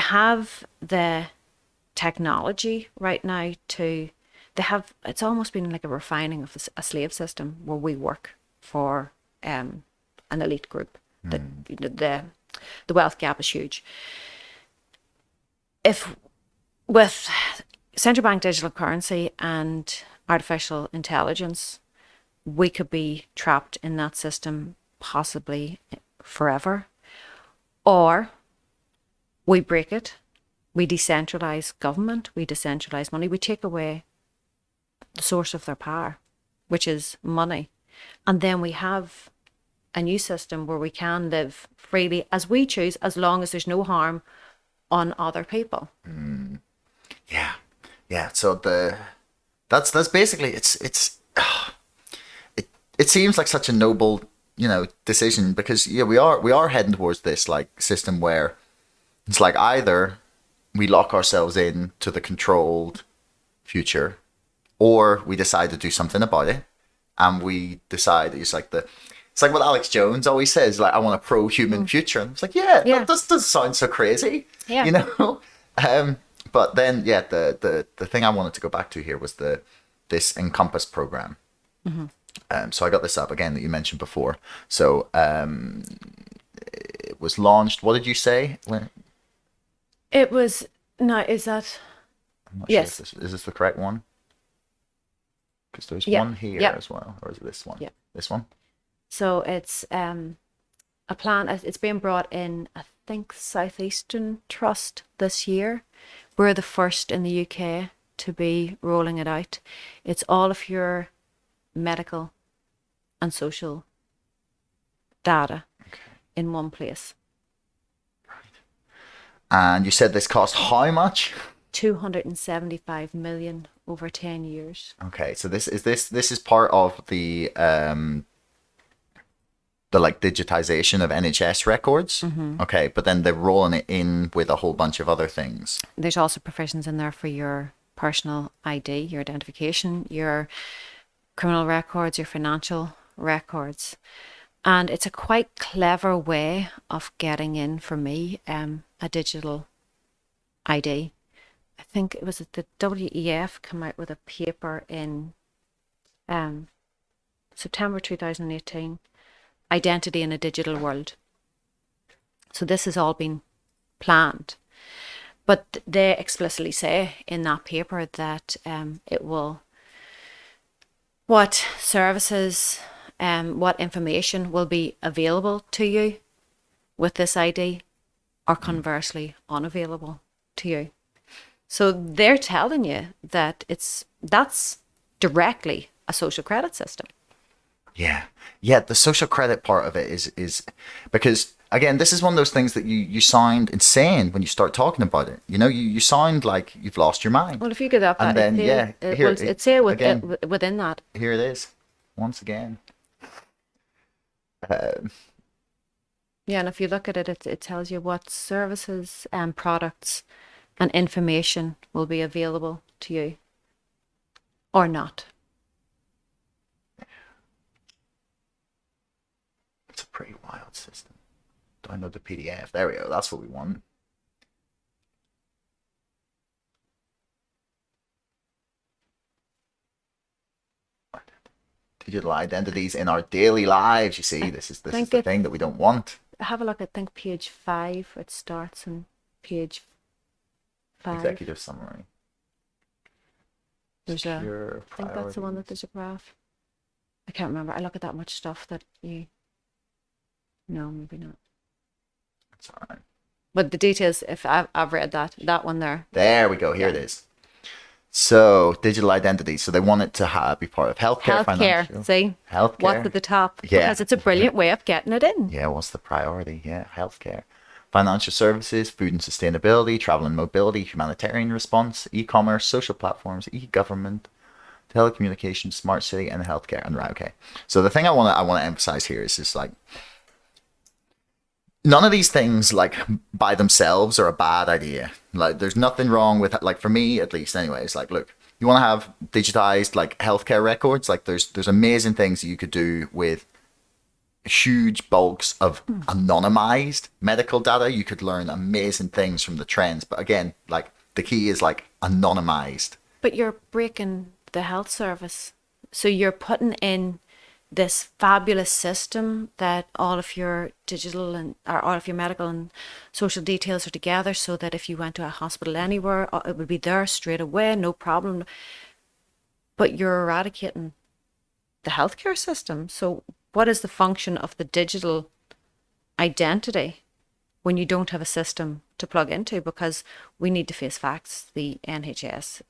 have the technology right now it's almost been like a refining of a slave system where we work for an elite group. The wealth gap is huge. If with central bank digital currency and artificial intelligence, we could be trapped in that system possibly forever, or we break it, we decentralize government, we decentralize money, we take away the source of their power, which is money, and then we have a new system where we can live freely as we choose, as long as there's no harm on other people. Yeah. So that's basically it seems like such a noble, decision, because we are heading towards this like system where it's like either we lock ourselves in to the controlled future, or we decide to do something about it, and we decide it's like what Alex Jones always says, like, I want a pro-human future, and it's like, that doesn't sound so crazy, But then, the thing I wanted to go back to here was this Encompass program. So I got this up again that you mentioned before. So it was launched. What did you say? When? It was no. Is that? I'm not Yes. sure if is this the correct one? Because there's one here as well, or is it this one? Yeah. This one. So it's a plan. It's being brought in, I think, Southeastern Trust this year. We're the first in the UK to be rolling it out. It's all of your medical and social data in one place. And you said this cost how much? 275 million over 10 years. Okay, so this is part of the like digitization of NHS records. Okay, but then they're rolling it in with a whole bunch of other things. There's also provisions in there for your personal ID, your identification, your criminal records, your financial records. And it's a quite clever way of getting in, for me, a digital ID. I think it was the WEF came out with a paper in September 2018, Identity in a Digital World. So this has all been planned. But they explicitly say in that paper that it will, what services, what information will be available to you with this ID, or conversely unavailable to you. So they're telling you that that's directly a social credit system. Yeah, the social credit part of it is because, again, this is one of those things that you sound insane when you start talking about it. You sound like you've lost your mind. Well, if you get up, and then it's say within that. Here it is, once again. Yeah, and if you look at it, it tells you what services and products and information will be available to you or not. It's a pretty wild system. Download the PDF. There we go. That's what we want. Digital identities in our daily lives. You see, this is the thing that we don't want. Have a look at, page 5. It starts in page 5. Executive summary. I think that's the one that there's a graph. I can't remember. I look at that much stuff that you... No, maybe not. That's all right. But the details, if I've read that one there. There we go. Here it is. So, digital identity. So they want it to be part of healthcare. Financial. See? Healthcare. What's at the top? Yeah. Because it's a brilliant way of getting it in. Yeah, what's the priority? Yeah, healthcare. Financial services, food and sustainability, travel and mobility, humanitarian response, e-commerce, social platforms, e-government, telecommunications, smart city, and healthcare. And right, okay. So the thing I want to emphasize here is just like, none of these things, like, by themselves are a bad idea. Like, there's nothing wrong with, like, for me at least anyway, it's like, look, you want to have digitized, like, healthcare records, like, there's amazing things that you could do with huge bulks of anonymized medical data, you could learn amazing things from the trends. But again, like the key is like anonymized. But you're breaking the health service. So you're putting in this fabulous system that all of your digital and or all of your medical and social details are together, so that if you went to a hospital anywhere, it would be there straight away, no problem. But you're eradicating the healthcare system. So what is the function of the digital identity when you don't have a system to plug into? Because we need to face facts. The NHS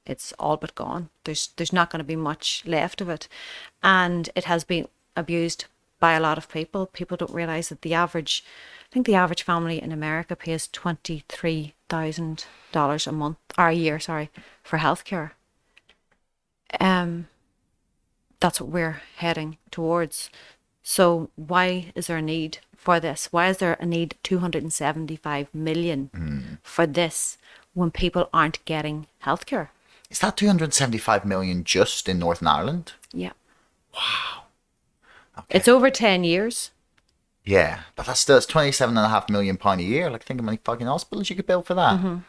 it's all but gone. There's not going to be much left of it, and it has been abused by a lot of people. People don't realize that I think the average family in America pays $23,000 a month or a year, sorry, for healthcare. That's what we're heading towards. So why is there a need for this? Why is there a need 275 million for this when people aren't getting healthcare? Is that 275 million just in Northern Ireland? Yeah. Wow. Okay. It's over 10 years. Yeah, but that's still £27.5 million a year. Like, think of how many fucking hospitals you could build for that.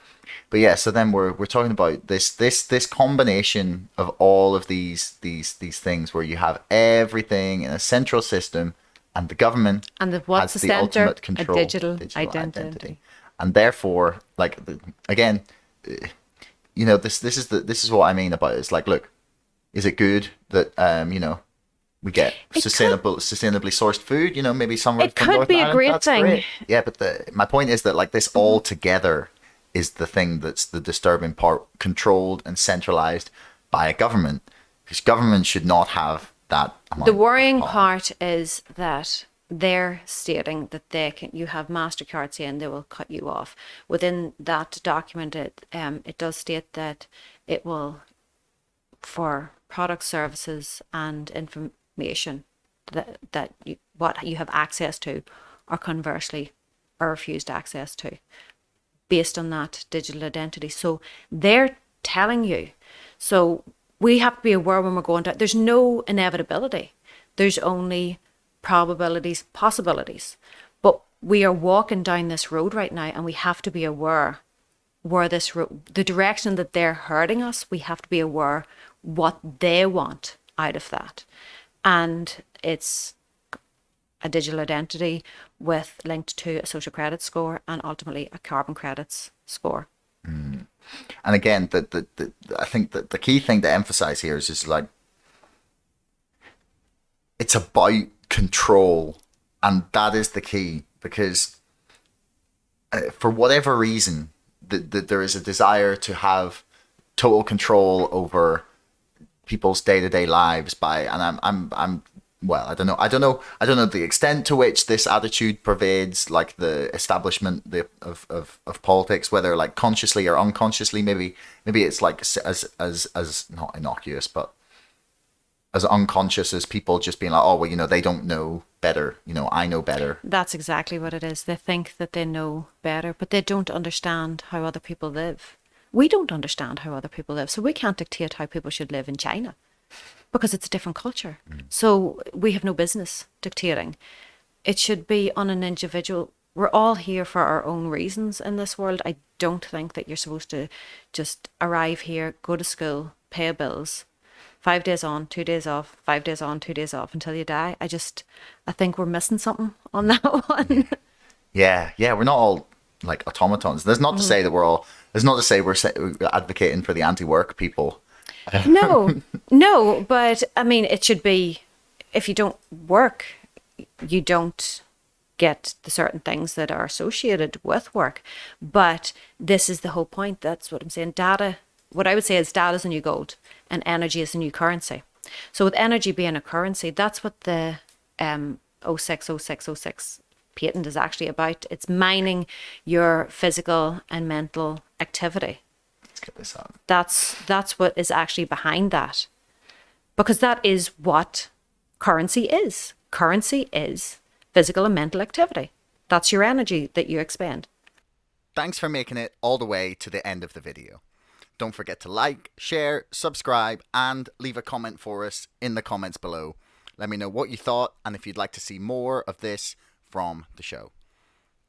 But yeah, so then we're talking about this combination of all of these things where you have everything in a central system, and the government And what's has the the centre? ultimate control, A digital identity. and therefore, like again, this is what I mean about it. It's like, look, is it good that we get sustainably sourced food? Maybe somewhere It from could Northern be a Ireland, great that's thing. great. Yeah, but my point is that like this all together is the thing that's the disturbing part, controlled and centralized by a government, because government should not have that amount The worrying of power. part is that they're stating that you have MasterCard saying they will cut you off. Within that document, it does state that it will, for product, services and information what you have access to, or conversely are refused access to, based on that digital identity. So they're telling you. So we have to be aware when we're going down. There's no inevitability. There's only probabilities, possibilities. But we are walking down this road right now, and we have to be aware where this road, the direction that they're hurting us, we have to be aware what they want out of that. And it's a digital identity linked to a social credit score and ultimately a carbon credits score. And again, I think that the key thing to emphasize here is just like, it's about control, and that is the key, because for whatever reason, there is a desire to have total control over people's day-to-day lives and I'm well, I don't know the extent to which this attitude pervades like the establishment of politics, whether like consciously or unconsciously. Maybe it's like as not innocuous, but as unconscious as people just being like, oh well, they don't know better, I know better. That's exactly what it is. They think that they know better, but they don't understand how other people live. We don't understand how other people live, so we can't dictate how people should live in China, because it's a different culture. So we have no business dictating. It should be on an individual. We're all here for our own reasons in this world. I don't think that you're supposed to just arrive here, go to school, pay bills, 5 days on, 2 days off, 5 days on, 2 days off until you die. I think we're missing something on that one. Yeah, we're not all like automatons. There's not to say that there's not to say we're advocating for the anti-work people. No, but I mean, it should be, if you don't work, you don't get the certain things that are associated with work. But this is the whole point. That's what I'm saying. What I would say is data is the new gold and energy is the new currency. So with energy being a currency, that's what the 060606 patent is actually about. It's mining your physical and mental activity. Let's get this up. That's what is actually behind that. Because that is what currency is. Currency is physical and mental activity. That's your energy that you expend. Thanks for making it all the way to the end of the video. Don't forget to like, share, subscribe, and leave a comment for us in the comments below. Let me know what you thought and if you'd like to see more of this from the show.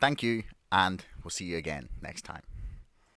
Thank you, and we'll see you again next time.